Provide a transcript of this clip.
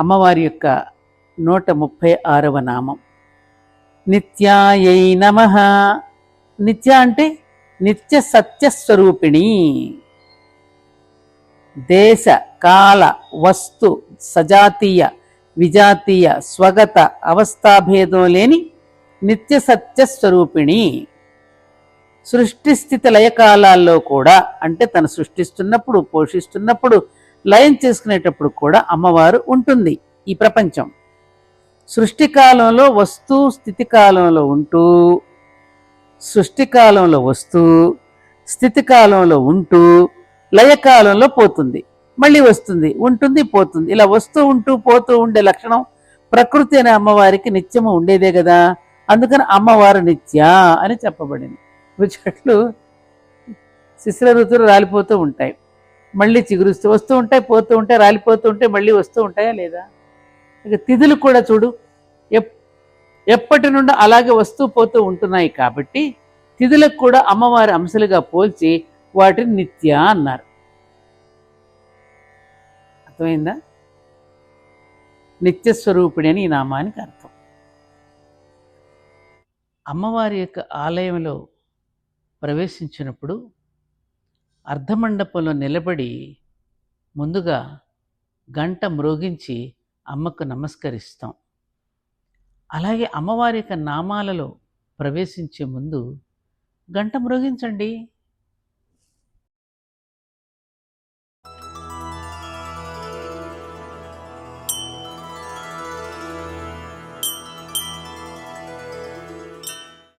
అమ్మవారి యొక్క 136వ నామం. నిత్యాయై నమః. నిత్య అంటే నిత్య సత్యస్వరూపిణి. దేశ కాల వస్తు సజాతీయ విజాతీయ స్వగత అవస్థాభేదం లేని నిత్య సత్యస్వరూపిణి. సృష్టి స్థితి లయకాలాల్లో కూడా, అంటే తను సృష్టిస్తున్నప్పుడు, పోషిస్తున్నప్పుడు, లయం చేసుకునేటప్పుడు కూడా అమ్మవారు ఉంటుంది. ఈ ప్రపంచం సృష్టి కాలంలో వస్తూ, స్థితి కాలంలో ఉంటూ, సృష్టి కాలంలో వస్తూ, స్థితి కాలంలో ఉంటూ, లయకాలంలో పోతుంది, మళ్ళీ వస్తుంది, ఉంటుంది, పోతుంది. ఇలా వస్తూ ఉంటూ పోతూ ఉండే లక్షణం ప్రకృతి అనే అమ్మవారికి నిత్యము ఉండేదే కదా. అందుకని అమ్మవారు నిత్య అని చెప్పబడింది. చెట్లు శిశిర ఋతువులు రాలిపోతూ ఉంటాయి, మళ్ళీ చిగురుస్తూ వస్తూ ఉంటాయి, పోతూ ఉంటాయి, రాలిపోతూ ఉంటాయి, మళ్ళీ వస్తూ ఉంటాయా లేదా? ఇక తిథులు కూడా చూడు, ఎప్పటి నుండి అలాగే వస్తూ పోతూ ఉంటున్నాయి. కాబట్టి తిథులకు కూడా అమ్మవారి అంశలుగా పోల్చి వాటిని నిత్య అన్నారు. అర్థమైందా? నిత్యస్వరూపిణి అని ఈ నామానికి అర్థం. అమ్మవారి యొక్క ఆలయంలో ప్రవేశించినప్పుడు అర్ధమండపంలో నిలబడి ముందుగా గంట మ్రోగించి అమ్మకు నమస్కరిస్తాం. అలాగే అమ్మవారి యొక్క నామాలలో ప్రవేశించే ముందు గంట మ్రోగించండి.